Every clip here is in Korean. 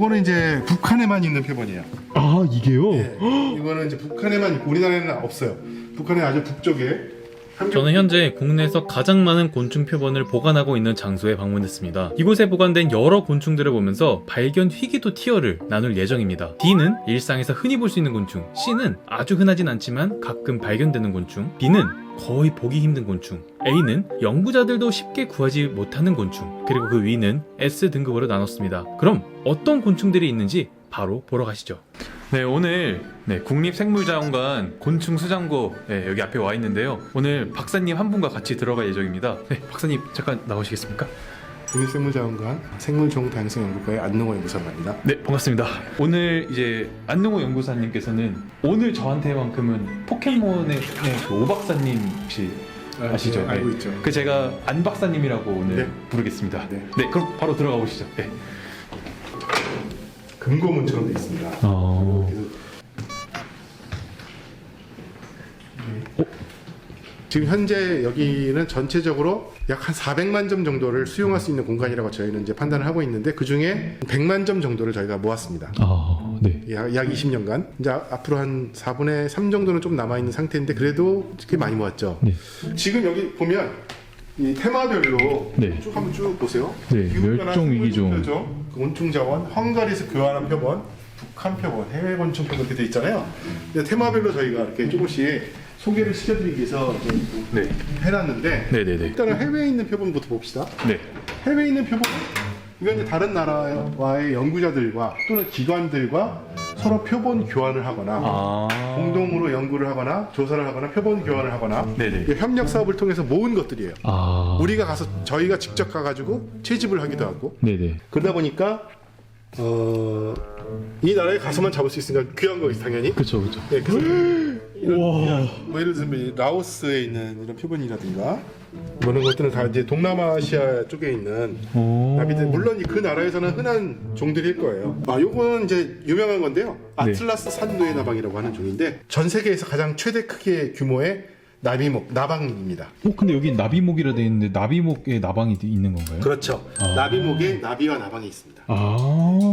요거는 이제 북한에만 있는 표본이에요. 아, 이게요? 예. 이거는 이제 북한에만 있고 우리나라에는 없어요. 북한의 아주 북쪽에. 저는 현재 국내에서 가장 많은 곤충 표본을 보관하고 있는 장소에 방문했습니다. 이곳에 보관된 여러 곤충들을 보면서 발견 희귀도 티어를 나눌 예정입니다. D는 일상에서 흔히 볼 수 있는 곤충, C는 아주 흔하진 않지만 가끔 발견되는 곤충, B는 거의 보기 힘든 곤충, A는 연구자들도 쉽게 구하지 못하는 곤충, 그리고 그 위는 S 등급으로 나눴습니다. 그럼 어떤 곤충들이 있는지 바로 보러 가시죠. 네, 오늘 국립생물자원관 곤충수장고 여기 앞에 와 있는데요. 오늘 박사님 한 분과 같이 들어갈 예정입니다. 네, 박사님 잠깐 나오시겠습니까? 국립생물자원관 생물종 다양성 연구과의 안능호 연구사입니다. 네, 반갑습니다. 오늘 이제 안능호 연구사님께서는 오늘 저한테만큼은 포켓몬의 그 오 박사님 혹시 아시죠? 네, 알고 있죠. 그 제가 안 박사님이라고 오늘 네. 부르겠습니다. 네. 네, 그럼 바로 들어가 보시죠. 네. 금고문처럼 되어 있습니다. 지금 현재 여기는 전체적으로 약 한 400만 점 정도를 수용할 수 있는 공간이라고 저희는 이제 판단을 하고 있는데 그 중에 100만 점 정도를 저희가 모았습니다. 네. 약 20년간 이제 앞으로 한 4분의 3 정도는 좀 남아 있는 상태인데 그래도 꽤 많이 모았죠. 네. 지금 여기 보면 이 테마별로 네. 쭉 한번 쭉 보세요. 네, 기후변화, 멸종 위기종. 생물종, 곤충자원, 헝가리에서 교환한 표본, 북한 표본, 해외 곤충 표본 이렇게 돼 있잖아요. 근데 테마별로 저희가 이렇게 조금씩 소개를 시켜드리기 위해서 네. 해놨는데 네네네. 일단은 해외에 있는 표본부터 봅시다. 네. 해외에 있는 표본 이건 이제 다른 나라와의 연구자들과 또는 기관들과 서로 표본 교환을 하거나 공동으로 연구를 하거나 조사를 하거나 표본 교환을 하거나 네네. 협력 사업을 통해서 모은 것들이에요. 우리가 가서 저희가 직접 가가지고 채집을 하기도 하고 네네. 그러다 보니까 이 나라에 가서만 잡을 수 있으니까 귀한 거겠지 당연히. 그렇죠, 그렇죠. 네, 그래서 뭐 예를 들면 라오스에 있는 이런 표본이라든가 이런 것들은 다 이제 동남아시아 쪽에 있는 나비들, 물론 그 나라에서는 흔한 종들일 거예요. 요거는 이제 유명한 건데요. 아틀라스 산노예 나방이라고 하는 종인데 전 세계에서 가장 최대 크기의 규모의 나비목, 나방입니다. 근데 여기 나비목이라 돼 있는데 나비목에 나방이 있는 건가요? 그렇죠. 나비목에 나비와 나방이 있습니다.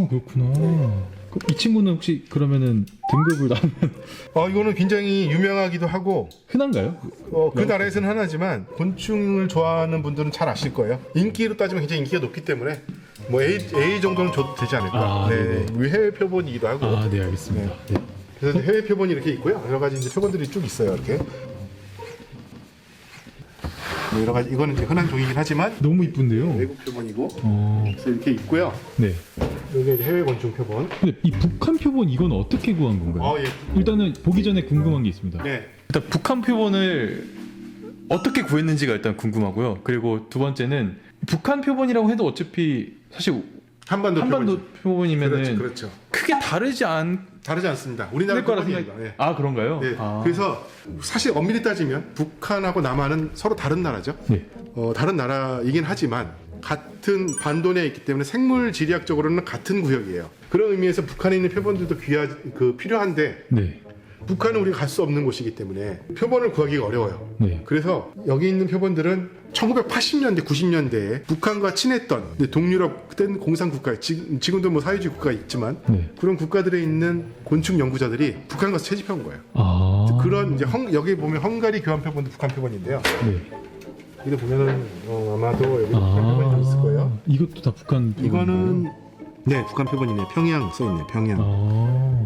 그렇구나. 이 친구는 혹시 그러면은 등급을 나누면 이거는 굉장히 유명하기도 하고 흔한가요? 그 나라에서는 하나지만 곤충을 좋아하는 분들은 잘 아실 거예요. 인기로 따지면 굉장히 인기가 높기 때문에 뭐 A 정도는 줘도 되지 않을까. 네. 우리 해외 표본이기도 하고. 네, 알겠습니다. 네. 그래서 해외 표본이 이렇게 있고요. 여러 가지 이제 표본들이 쭉 있어요. 이렇게. 뭐 여러 가지 이거는 이제 흔한 종이긴 하지만 너무 이쁜데요. 외국 표본이고. 그래서 이렇게 있고요. 네. 여기 이제 해외 곤충 표본. 근데 이 북한 표본 이건 어떻게 구한 건가요? 예. 일단은 보기 전에 궁금한 게 있습니다. 네. 일단 북한 표본을 어떻게 구했는지가 일단 궁금하고요. 그리고 두 번째는 북한 표본이라고 해도 어차피 사실 한반도 표본이면은 그렇죠. 크게 다르지 않습니다. 우리나라 거라 표본이에요. 생각. 예. 그런가요? 네. 그래서 사실 엄밀히 따지면 북한하고 남한은 서로 다른 나라죠. 네. 다른 나라이긴 하지만 같은 반도 내에 있기 때문에 생물 지리학적으로는 같은 구역이에요. 그런 의미에서 북한에 있는 표본들도 필요한데 네. 북한은 우리가 갈 수 없는 곳이기 때문에 표본을 구하기가 어려워요. 네. 그래서 여기 있는 표본들은 1980년대, 90년대에 북한과 친했던 동유럽 그때는 공산국가, 지금도 뭐 사회주의 국가 있지만 네. 그런 국가들에 있는 곤충 연구자들이 북한 가서 채집해온 거예요. 그런 이제 여기 보면 헝가리 교환 표본도 북한 표본인데요. 네. 여기 보면은 아마도 여기 북한 표본이 좀 있을 거예요. 이것도 다 북한 표본인가요? 이거는 네 북한 표본이네요. 평양 써있네. 평양.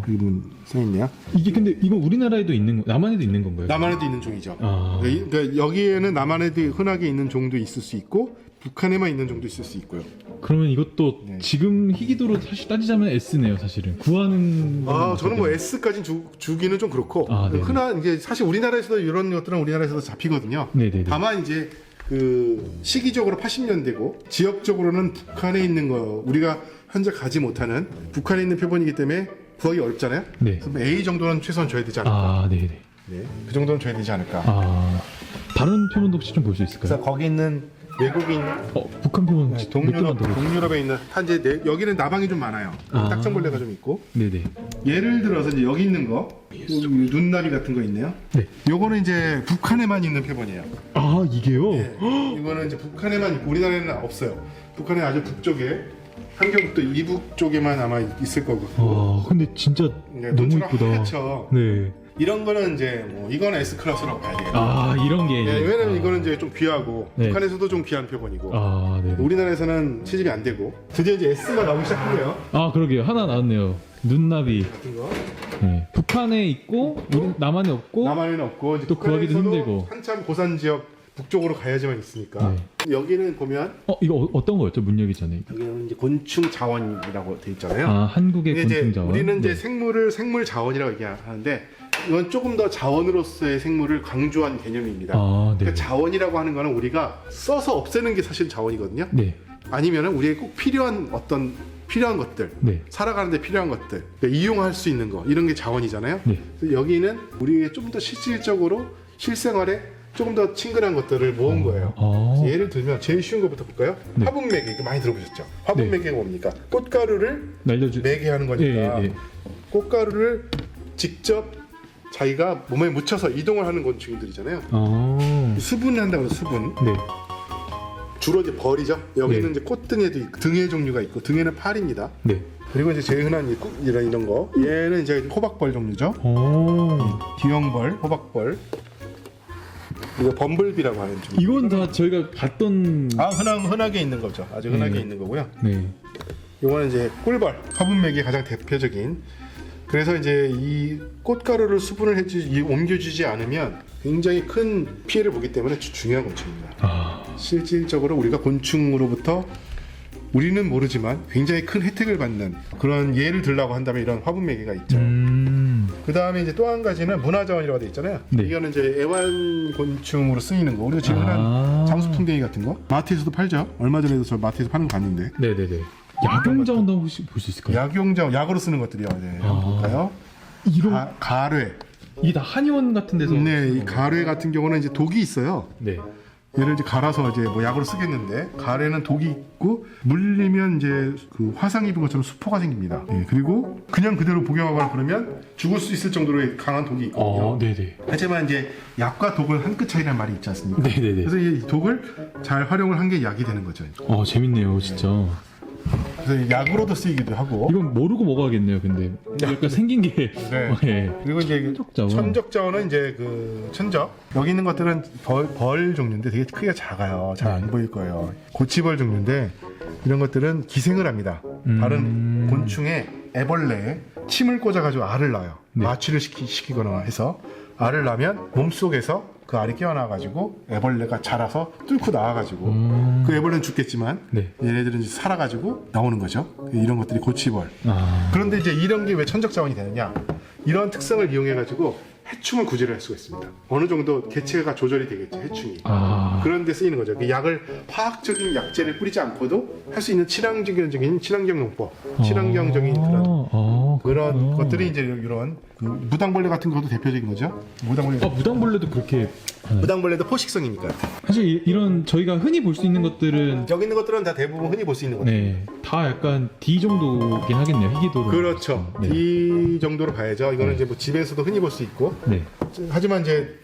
여기 보면 써있네요. 이게 근데 이거 우리나라에도 있는 거, 남한에도 있는 건가요? 남한에도 있는 종이죠. 그러니까 여기에는 남한에도 흔하게 있는 종도 있을 수 있고 북한에만 있는 종도 있을 수 있고요. 그러면 이것도 지금 희귀도로 사실 따지자면 S네요, 사실은. 구하는 저는 뭐 S까지 주기는 좀 그렇고 흔한 이게 사실 우리나라에서도 이런 것들은 우리나라에서도 잡히거든요. 네네네. 다만 이제 그 시기적으로 80년대고 지역적으로는 북한에 있는 거 우리가 현재 가지 못하는 북한에 있는 표본이기 때문에 구하기 어렵잖아요. 네. 그래서 A 정도는 최소한 줘야 되지 않을까. 네네. 네, 그 정도는 줘야 되지 않을까. 다른 표본도 혹시 좀 볼 수 있을까요? 그래서 거기 있는 외국인 북한 표본 혹시 몇 개만 더 볼까요? 동유럽에 있는 이제 여기는 나방이 좀 많아요. 딱정벌레가 좀 있고. 네네. 예를 들어서 이제 여기 있는 거 눈나비 같은 거 있네요. 네. 요거는 이제 북한에만 있는 표본이에요. 이게요? 이거는 이제 북한에만 있고 우리나라에는 없어요. 북한의 아주 북쪽에 환경도 이북 쪽에만 아마 있을 거고. 와, 근데 진짜 너무 눈처럼 이쁘다. 하얗죠. 네. 이런 거는 이제 뭐 이건 S 클래스라고 봐야 되겠네. 아, 이런 게. 네, 왜냐면 이거는 이제 좀 귀하고 네. 북한에서도 좀 귀한 표본이고 아, 네. 우리나라에서는 시집이 안 되고 드디어 이제 S가 나오기 시작했네요. 아, 그러게요. 하나 나왔네요. 눈나비. 같은 거. 네. 북한에 있고 우리 남한에 없고. 남한에는 없고 이제 또 구하기도 북한에서도 힘들고. 한참 고산 지역 북쪽으로 가야지만 있으니까 여기는 보면 이거 어떤 거였죠? 문 열기 전에. 여기는 이제 곤충 자원이라고 돼 있잖아요. 아, 한국의 이게 이제 곤충 자원. 우리는 이제 네. 생물 자원이라고 얘기하는데 이건 조금 더 자원으로서의 생물을 강조한 개념입니다. 아, 네. 그러니까 자원이라고 하는 거는 우리가 써서 없애는 게 사실 자원이거든요. 네. 아니면은 우리에게 꼭 필요한 것들, 네. 살아가는데 필요한 것들, 그러니까 이용할 수 있는 거 이런 게 자원이잖아요. 네. 그래서 여기는 우리의 좀 더 실질적으로 실생활에 조금 더 친근한 것들을 모은 거예요. 아. 예를 들면 제일 쉬운 것부터 볼까요? 네. 화분매개 이거 많이 들어보셨죠? 화분매개가 뭡니까? 꽃가루를 날려주. 매개하는 거니까 네, 네. 꽃가루를 직접 자기가 몸에 묻혀서 이동을 하는 곤충들이잖아요. 아. 수분을 한다고 해서 수분. 네. 주로 이제 벌이죠. 여기는 네. 이제 꽃등에도 등의 종류가 있고 등에는 팔입니다. 네. 그리고 이제 제일 흔한 이런 거. 얘는 이제 호박벌 종류죠. 오. 기형벌, 호박벌. 이거 범블비라고 하는 종류. 이건 다 저희가 봤던. 흔하게 있는 거죠. 아주 흔하게 네. 있는 거고요. 네. 이거는 이제 꿀벌, 화분맥이 가장 대표적인. 그래서 이제 이 꽃가루를 수분을 옮겨주지 않으면 굉장히 큰 피해를 보기 때문에 중요한 곤충입니다. 아. 실질적으로 우리가 곤충으로부터 우리는 모르지만 굉장히 큰 혜택을 받는 그런 예를 들라고 한다면 이런 화분매개가 있죠. 그 다음에 이제 또 한 가지는 문화자원이라고 되어 있잖아요. 네. 이거는 이제 애완곤충으로 쓰이는 거. 우리가 지금 흔한 장수풍뎅이 같은 거 마트에서도 팔죠. 얼마 전에도 저 마트에서 파는 거 봤는데. 네네네. 약용자원도 혹시 볼 수 있을까요? 약용자원, 약으로 쓰는 것들이요. 네, 한번 볼까요? 이런 가뢰. 이게 다 한의원 같은 데서. 네, 이 가뢰 같은 경우는 이제 독이 있어요. 네. 얘를 이제 갈아서 이제 뭐 약으로 쓰겠는데 가래는 독이 있고 물리면 이제 그 화상 입은 것처럼 수포가 생깁니다. 예, 그리고 그냥 그대로 복용하거나 그러면 죽을 수 있을 정도로 강한 독이 있거든요. 네네. 하지만 이제 약과 독은 한 끗 차이라는 말이 있지 않습니까? 네네네. 그래서 이 독을 잘 활용을 한 게 약이 되는 거죠. 재밌네요, 진짜. 그래서 약으로도 쓰이기도 하고. 이건 모르고 먹어야겠네요, 근데. 약간 생긴 게. 네. 예. 그리고 이제 천적자원. 천적자원은 이제 그 천적 여기 있는 것들은 벌 종류인데 되게 크기가 작아요. 잘 안 보일 거예요. 고치벌 종류인데 이런 것들은 기생을 합니다. 다른 곤충의 애벌레에 침을 꽂아가지고 알을 낳아요. 네. 마취를 시키거나 해서 알을 낳으면 몸 속에서 그 알이 깨어나가지고 애벌레가 자라서 뚫고 나와가지고 그 애벌레는 죽겠지만 네. 얘네들은 이제 살아가지고 나오는 거죠. 이런 것들이 고치벌. 그런데 이제 이런 게 왜 천적자원이 되느냐? 이런 특성을 이용해가지고 해충을 구제를 할 수가 있습니다. 어느 정도 개체가 조절이 되겠죠, 해충이. 그런 데 쓰이는 거죠. 그 약을 화학적인 약재를 뿌리지 않고도 할 수 있는 친환경적인 친환경 농법, 친환경적인 그런 것들이 이제 이런 그 무당벌레 같은 것도 대표적인 거죠. 무당벌레. 무당벌레도 그렇게. 무당벌레도 포식성이니까. 사실 이런 저희가 흔히 볼 수 있는 것들은. 여기 있는 것들은 다 대부분 흔히 볼 수 있는 거죠. 네. 다 약간 D 정도긴 하겠네요, 희귀도로. 그렇죠. 네. 이 정도로 봐야죠. 이거는 이제 뭐 집에서도 흔히 볼 수 있고. 네. 하지만 이제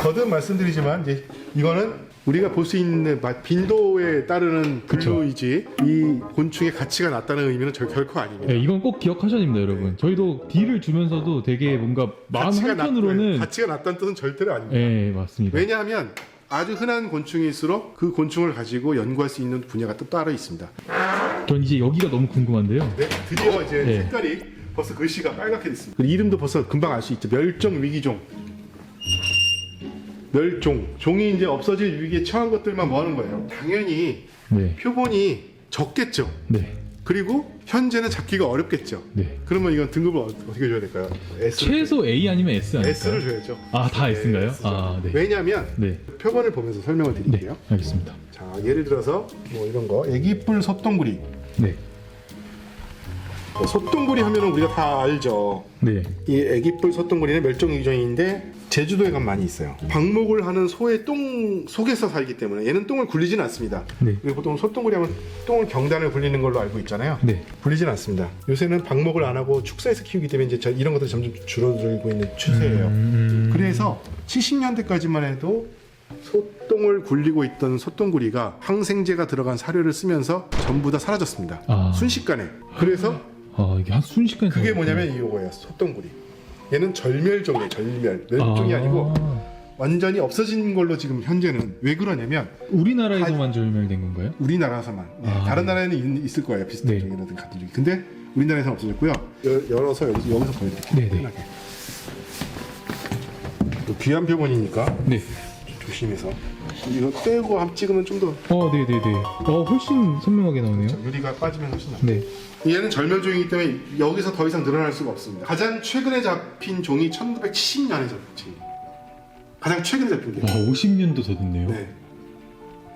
거듭 말씀드리지만 이제 이거는 우리가 볼 수 있는 빈도에 따르는 분류이지 이 곤충의 가치가 낮다는 의미는 결코 아닙니다. 네, 이건 꼭 기억하셔야 됩니다, 여러분. 저희도 D를 주면서도 되게 뭔가 마음 한편으로는. 가치가 낮다는 뜻은 절대로 아닙니다. 네, 맞습니다. 왜냐하면 아주 흔한 곤충일수록 그 곤충을 가지고 연구할 수 있는 분야가 또 따로 있습니다. 전 이제 여기가 너무 궁금한데요. 네, 드디어 이제 네. 색깔이 벌써 글씨가 빨갛게 됐습니다. 그리고 이름도 벌써 금방 알 수 있죠. 멸종 위기종. 멸종. 종이 이제 없어질 위기에 처한 것들만 모아놓은 거예요. 당연히 네. 표본이 적겠죠. 네. 그리고 현재는 잡기가 어렵겠죠. 네. 그러면 이건 등급을 어떻게 줘야 될까요? 최소 A 아니면 S 아닐까요? S를 줘야죠. 다 S인가요? S죠. 네. 왜냐하면 네. 표본을 보면서 설명을 네. 드릴게요. 알겠습니다. 자, 예를 들어서 뭐 이런 거 애기뿔 소똥구리. 네. 소똥구리 하면은 우리가 다 알죠. 네. 이 애기뿔 소똥구리는 멸종위기종인데 제주도에 가면 많이 있어요. 방목을 하는 소의 똥 속에서 살기 때문에 얘는 똥을 굴리지는 않습니다. 네. 그리고 보통 소똥구리 하면 똥을 경단을 굴리는 걸로 알고 있잖아요. 네. 굴리지는 않습니다. 요새는 방목을 안 하고 축사에서 키우기 때문에 이제 이런 것들이 점점 줄어들고 있는 추세예요. 그래서 70년대까지만 해도 소똥을 굴리고 있던 소똥구리가 항생제가 들어간 사료를 쓰면서 전부 다 사라졌습니다. 아. 순식간에. 그래서 이게 한 순식간에 그게 뭐냐면 이거예요. 소똥구리. 얘는 절멸종이에요. 절멸. 멸종이 아니고 완전히 없어진 걸로 지금 현재는. 왜 그러냐면 우리나라에서만 절멸된 건가요? 우리나라에서만. 네, 다른 나라에는 있을 거예요. 비슷한 네. 종이라든 같은 종이. 근데 우리나라에서는 없어졌고요. 열어서 여기서 보여드릴게요. 네네. 편하게. 또 귀한 표본이니까 네. 좀 조심해서. 이거 떼고 한번 찍으면 좀 더 네네네. 훨씬 선명하게 나오네요. 유리가 빠지면 훨씬 나아요. 네. 얘는 절멸종이기 때문에 여기서 더 이상 늘어날 수가 없습니다. 가장 최근에 잡힌 종이 1970년에 잡힌. 가장 최근에 잡힌 게. 50년도 더 됐네요. 네.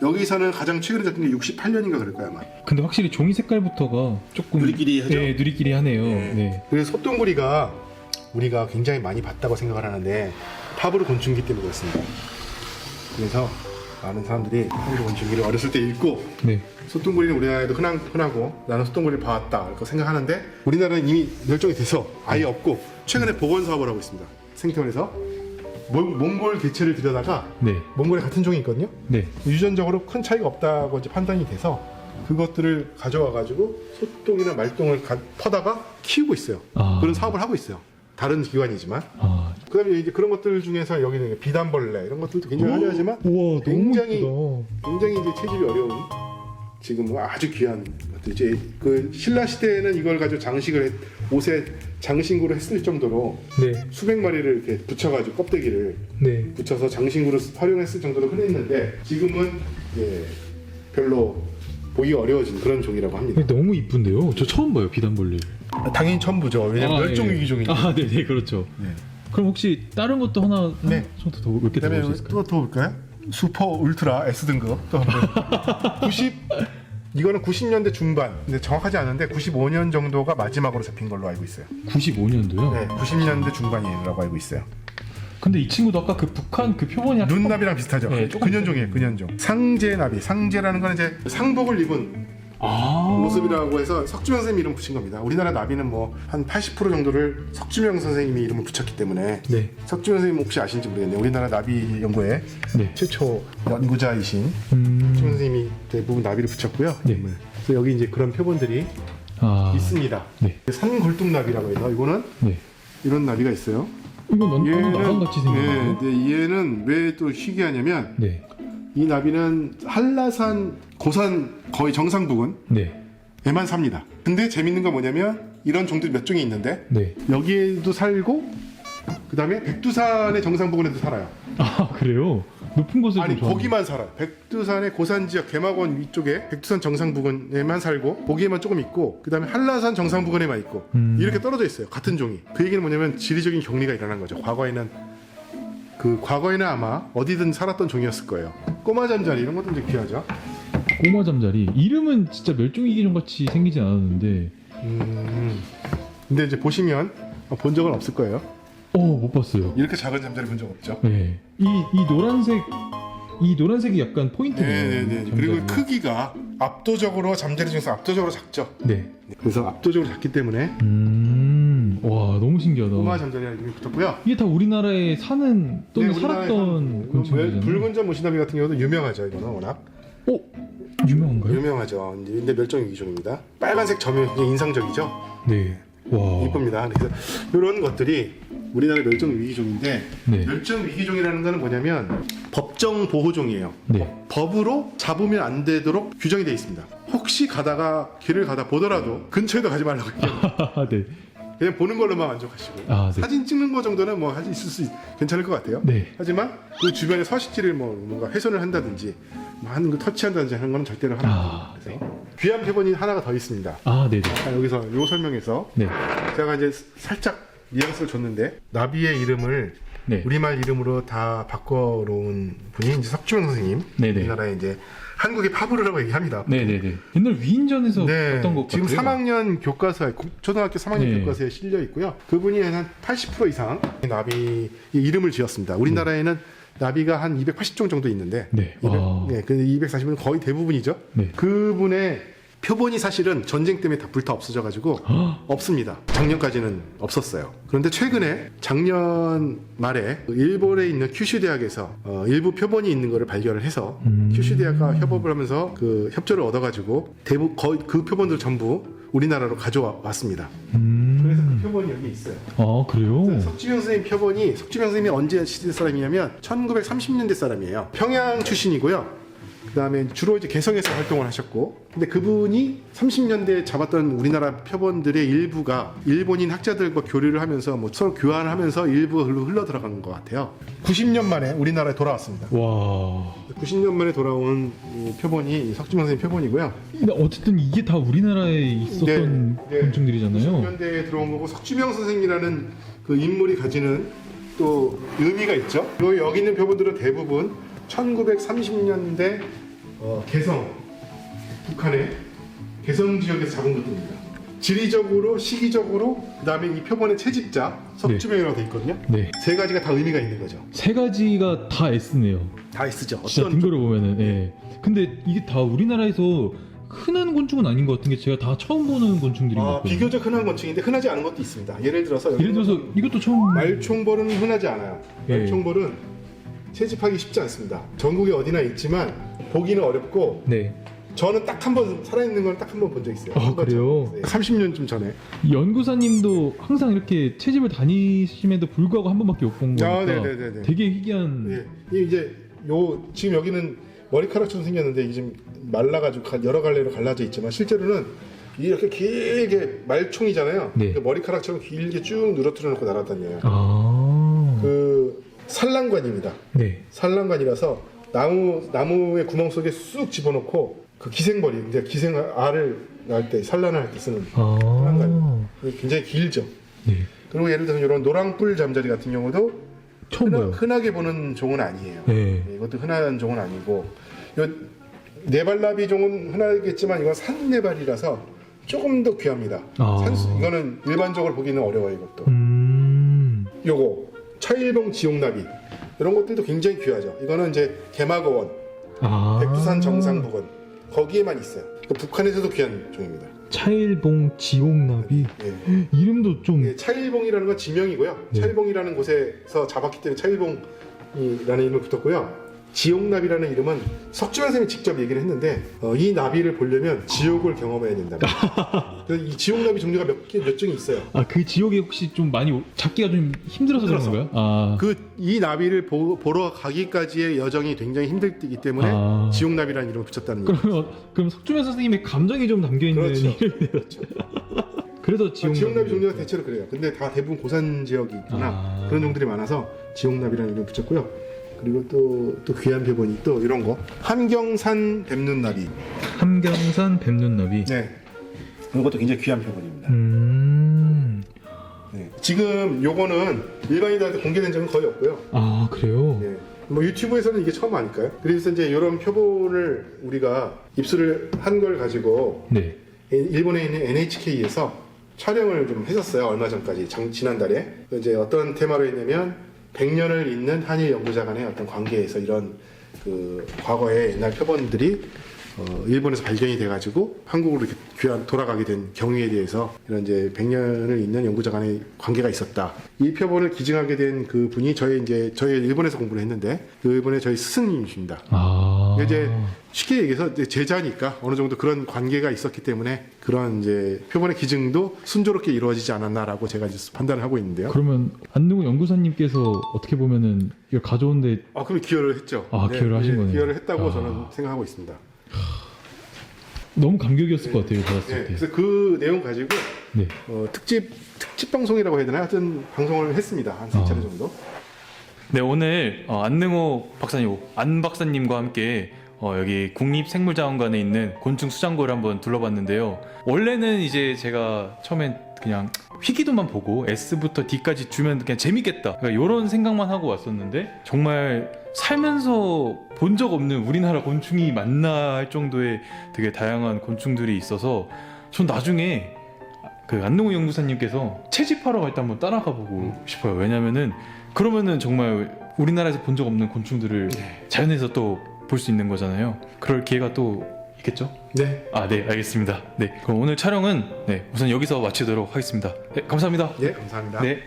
여기서는 가장 최근에 잡힌 게 68년인가 그럴 거야 아마. 근데 확실히 종이 색깔부터가 조금 누리끼리하죠? 네, 누리끼리하네요. 네. 그래서 소똥구리가 우리가 굉장히 많이 봤다고 생각을 하는데 파브르 곤충기 때문에 그렇습니다. 그래서 많은 사람들이 파브르 곤충기를 어렸을 때 읽고 네. 소똥구리는 우리나라에도 흔하고 나는 소똥구리를 봐왔다 이렇게 생각하는데 우리나라는 이미 멸종이 돼서 아예 없고 최근에 복원 사업을 하고 있습니다. 생태원에서 몽골 개체를 들여다가 네. 몽골에 같은 종이 있거든요. 네. 유전적으로 큰 차이가 없다고 이제 판단이 돼서 그것들을 가져와 가지고 소똥이나 말똥을 퍼다가 키우고 있어요. 그런 사업을 하고 있어요. 다른 기관이지만. 그다음에 이제 그런 것들 중에서 여기는 비단벌레 이런 것들도 굉장히 화려하지만 우와, 굉장히 너무 굉장히 이제 체질이 어려운 지금 아주 귀한 것들. 이제 그 신라 시대에는 이걸 가지고 옷에 장신구로 했을 정도로 네. 수백 마리를 이렇게 붙여가지고 껍데기를 네. 붙여서 장신구로 활용했을 정도로 흔했는데 지금은 별로 보기 어려워진 그런 종이라고 합니다. 너무 이쁜데요. 저 처음 봐요, 비단벌레. 당연히 처음 보죠. 왜냐면 멸종 네. 위기종이니까. 네네, 그렇죠. 네. 그럼 혹시 다른 것도 하나 네. 몇 개 더 그다음에 볼수 있을까요? 또 볼까요? 슈퍼 울트라 S 등급 또 한번. 이거는 90년대 중반. 근데 정확하지 않은데 95년 정도가 마지막으로 잡힌 걸로 알고 있어요. 95년도요? 네, 90년대 중반이라고 알고 있어요. 근데 이 친구도 아까 그 북한 그 표본이 약간 눈나비랑 비슷하죠. 네, 조금 근현종이에요, 근현종. 상제나비. 상제라는 건 이제 상복을 입은 모습이라고 해서 석주명 선생님이 이름 붙인 겁니다. 우리나라 나비는 뭐 한 80% 정도를 석주명 선생님이 이름을 붙였기 때문에. 네. 석주명 선생님 혹시 아신지 모르겠네요. 우리나라 나비 연구의 네. 최초 연구자이신 석주명 선생님이 대부분 나비를 붙였고요. 네. 그래서 여기 이제 그런 표본들이 있습니다. 네. 산골뚝나비라고 해서 이거는 네. 이런 나비가 있어요. 이건 나방같이 생겼네요. 네, 얘는 왜 또 희귀하냐면 네. 이 나비는 한라산 고산 거의 정상 부근 네. 에만 삽니다. 근데 재밌는 건 뭐냐면 이런 종들이 몇 종이 있는데 네. 여기에도 살고 그 다음에 백두산의 정상 부근에도 살아요. 그래요? 높은 곳에 아니 거기만 살아요. 백두산의 고산 지역 개막원 위쪽에 백두산 정상 부근에만 살고 거기에만 조금 있고 그 다음에 한라산 정상 부근에만 있고 이렇게 떨어져 있어요. 같은 종이. 그 얘기는 뭐냐면 지리적인 격리가 일어난 거죠. 과거에는 아마 어디든 살았던 종이었을 거예요. 꼬마 잠자리 이런 것도 되게 귀하죠. 꼬마 잠자리 이름은 진짜 멸종위기종 같이 생기진 않았는데 근데 이제 보시면 본 적은 없을 거예요. 못 봤어요. 이렇게 작은 잠자리 본 적 없죠. 네. 이 노란색이 약간 포인트네요. 네네네. 그리고 크기가 잠자리 중에서 압도적으로 작죠. 네. 그래서 압도적으로 작기 때문에 와, 너무 신기하다. 꼬마 잠자리라는 이름이 붙었고요. 이게 다 우리나라에 사는 또는 우리나라에 살았던 곤충이잖아요. 붉은점 무시나비 같은 경우도 유명하죠. 이거는 워낙 유명한가요? 유명하죠. 근데 멸종 위기종입니다. 빨간색 점이 굉장히 인상적이죠. 네. 와. 이쁩니다. 그래서 이런 것들이 우리나라 멸종 위기종인데 네. 멸종 위기종이라는 거는 뭐냐면 법정 보호종이에요. 네. 법으로 잡으면 안 되도록 규정이 되어 있습니다. 혹시 길을 가다 보더라도 근처에도 가지 말라고 해요. 네. 그냥 보는 걸로만 만족하시고 네. 사진 찍는 거 정도는 뭐 괜찮을 것 같아요. 네. 하지만 그 주변에 서식지를 뭔가 훼손을 한다든지 하는 거 터치한다든지 하는 거는 절대로 하면 안 됩니다. 그래서 귀한 표본이 하나가 더 있습니다. 네네. 여기서 요 설명에서 네. 제가 이제 살짝 뉘앙스를 줬는데 나비의 이름을 네. 우리말 이름으로 다 바꿔놓은 분이 이제 석주명 선생님. 네네. 우리나라에 이제 한국의 파브르라고 얘기합니다. 네네네. 옛날 위인전에서 봤던 것 지금 같아요. 3학년 교과서에 초등학교 3학년 교과서에 실려 있고요. 그분이 한 80% 이상 나비 이름을 지었습니다. 우리나라에는 나비가 한 280종 정도 있는데 네. 240은 거의 대부분이죠. 네. 그분의 표본이 사실은 전쟁 때문에 다 불타 없어져가지고 없습니다. 작년까지는 없었어요. 그런데 최근에 작년 말에 일본에 있는 큐슈 대학에서 일부 표본이 있는 것을 발견을 해서 큐슈 대학과 협업을 하면서 그 협조를 얻어가지고 대부분 거의 그 표본들 전부 우리나라로 가져왔습니다. 그래서 그 표본이 여기 있어요. 아, 그래요? 석주명 선생님 표본이 석주명 선생님이 언제 시대 사람이냐면 1930년대 사람이에요. 평양 출신이고요. 그 다음에 주로 이제 개성에서 활동을 하셨고, 근데 그분이 30년대에 잡았던 우리나라 표본들의 일부가 일본인 학자들과 교류를 하면서 뭐 서로 교환을 하면서 일부 흘러 들어간 것 같아요. 90년 만에 우리나라에 돌아왔습니다. 와. 90년 만에 돌아온 이 표본이 석주명 선생님 표본이고요. 근데 어쨌든 이게 다 우리나라에 있었던 네, 곤충들이잖아요. 90년대에 들어온 거고 석주명 선생이라는 그 인물이 가지는 또 의미가 있죠. 여기 있는 표본들은 대부분 1930년대 개성, 북한의 개성 지역에서 잡은 것들입니다. 지리적으로, 시기적으로, 그 다음에 이 표본의 채집자 석주명이라고 되어 있거든요. 네. 세 가지가 다 의미가 있는 거죠. 세 가지가 다 S네요. 다 S죠. 진짜 딩거를 보면은. 예. 근데 이게 다 우리나라에서 흔한 곤충은 아닌 것 같은 게 제가 다 처음 보는 곤충들인 것 같거든요. 비교적 흔한 건충인데 흔하지 않은 것도 있습니다. 예를 들어서 이것도 처음. 말총벌은 흔하지 않아요. 예. 말총벌은 채집하기 쉽지 않습니다. 전국에 어디나 있지만 보기는 어렵고, 네. 저는 딱 한 번 살아있는 건 딱 한 번 본 적 있어요. 아, 그래요? 30년쯤 전에. 연구사님도 항상 이렇게 채집을 다니심에도 불구하고 한 번밖에 못 본 거니까 네네네네. 되게 희귀한. 예. 이제 지금 여기는 머리카락처럼 생겼는데 이게 지금 말라가지고 여러 갈래로 갈라져 있지만 실제로는 이렇게 길게 말총이잖아요. 네. 그 머리카락처럼 길게 쭉 늘어뜨려 놓고 날아다녀요. 아. 그 산란관입니다. 네. 산란관이라서 나무의 구멍 속에 쑥 집어넣고 그 기생벌이 이제 알을 낳을 때 산란을 할 때 쓰는 산란관. 굉장히 길죠. 네. 그리고 예를 들어서 이런 노랑뿔 잠자리 같은 경우도 처음 봐요. 흔하게 보는 종은 아니에요. 네. 이것도 흔한 종은 아니고, 요 네발나비 종은 흔하겠지만 이건 산네발이라서 조금 더 귀합니다. 이거는 일반적으로 보기는 어려워요. 이것도. 요거 차일봉 지옥나비 이런 것들도 굉장히 귀하죠. 이거는 이제 개마거원, 백두산 정상부건 거기에만 있어요. 북한에서도 귀한 종입니다. 차일봉 지옥나비. 예. 이름도 좀. 예, 차일봉이라는 건 지명이고요. 네. 차일봉이라는 곳에서 잡았기 때문에 차일봉이라는 이름이 붙었고요. 지옥나비라는 이름은 석주현 선생님이 직접 얘기를 했는데 이 나비를 보려면 지옥을 경험해야 된답니다. 그래서 이 지옥나비 종류가 몇 종이 있어요. 그 지옥에 혹시 좀 많이 잡기가 좀 힘들어서 그런 건가요? 이 나비를 보러 가기까지의 여정이 굉장히 힘들기 때문에 지옥나비라는 이름을 붙였다는 거예요. 그럼 석주면 선생님의 감정이 좀 담겨 있는 이름이네요. 그렇죠. 그래서 지옥나비 종류가 대체로 그래요. 근데 다 대부분 고산 지역이 있구나. 그런 종들이 많아서 지옥나비라는 이름을 붙였고요. 그리고 또 귀한 표본이 또 이런 거 함경산 뱀눈나비. 함경산 뱀눈나비. 네, 이것도 굉장히 귀한 표본입니다. 네. 지금 요거는 일반인들한테 공개된 적은 거의 없고요. 아, 그래요? 네. 뭐 유튜브에서는 이게 처음 아닐까요? 그래서 이제 이런 표본을 우리가 입수를 한 걸 가지고 네. 일본에 있는 NHK에서 촬영을 좀 했었어요. 얼마 전까지 지난달에. 이제 어떤 테마로 했냐면 100년을 잇는 한일 연구자 간의 어떤 관계에서 이런 그 과거의 옛날 표본들이 일본에서 발견이 돼가지고 한국으로 이렇게 돌아가게 된 경위에 대해서 이런 이제 100년을 잇는 연구자 간의 관계가 있었다. 이 표본을 기증하게 된 그 분이 저희 일본에서 공부를 했는데 그 일본의 저희 스승님이십니다. 이제 쉽게 얘기해서 이제 제자니까 어느 정도 그런 관계가 있었기 때문에 그런 이제 표본의 기증도 순조롭게 이루어지지 않았나라고 제가 이제 판단을 하고 있는데요. 그러면 안능우 연구사님께서 어떻게 보면은 이걸 가져온데 그럼 기여를 했죠. 기여를 하신 거네요. 기여를 했다고 저는 생각하고 있습니다. 너무 감격이었을 것 같아요, 받았을 때. 그래서 그 내용 가지고 네. 특집 방송이라고 해야 되나? 하여튼 방송을 했습니다. 한 3차례 정도. 네, 오늘 안능호 박사님, 안 박사님과 함께 여기 국립생물자원관에 있는 곤충 수장고를 한번 둘러봤는데요. 원래는 이제 제가 처음엔 그냥 희귀도만 보고 S부터 D까지 주면 그냥 재밌겠다, 그러니까 이런 생각만 하고 왔었는데 정말 살면서 본 적 없는 우리나라 곤충이 맞나 할 정도의 되게 다양한 곤충들이 있어서 전 나중에 그 안능호 연구사님께서 채집하러 갈 때 한번 따라가 보고 싶어요. 왜냐면은 그러면은 정말 우리나라에서 본 적 없는 곤충들을 자연에서 또 볼 수 있는 거잖아요. 그럴 기회가 또 있겠죠? 네. 아, 네, 알겠습니다. 네, 그럼 오늘 촬영은 네, 우선 여기서 마치도록 하겠습니다. 네, 감사합니다. 네, 감사합니다. 네.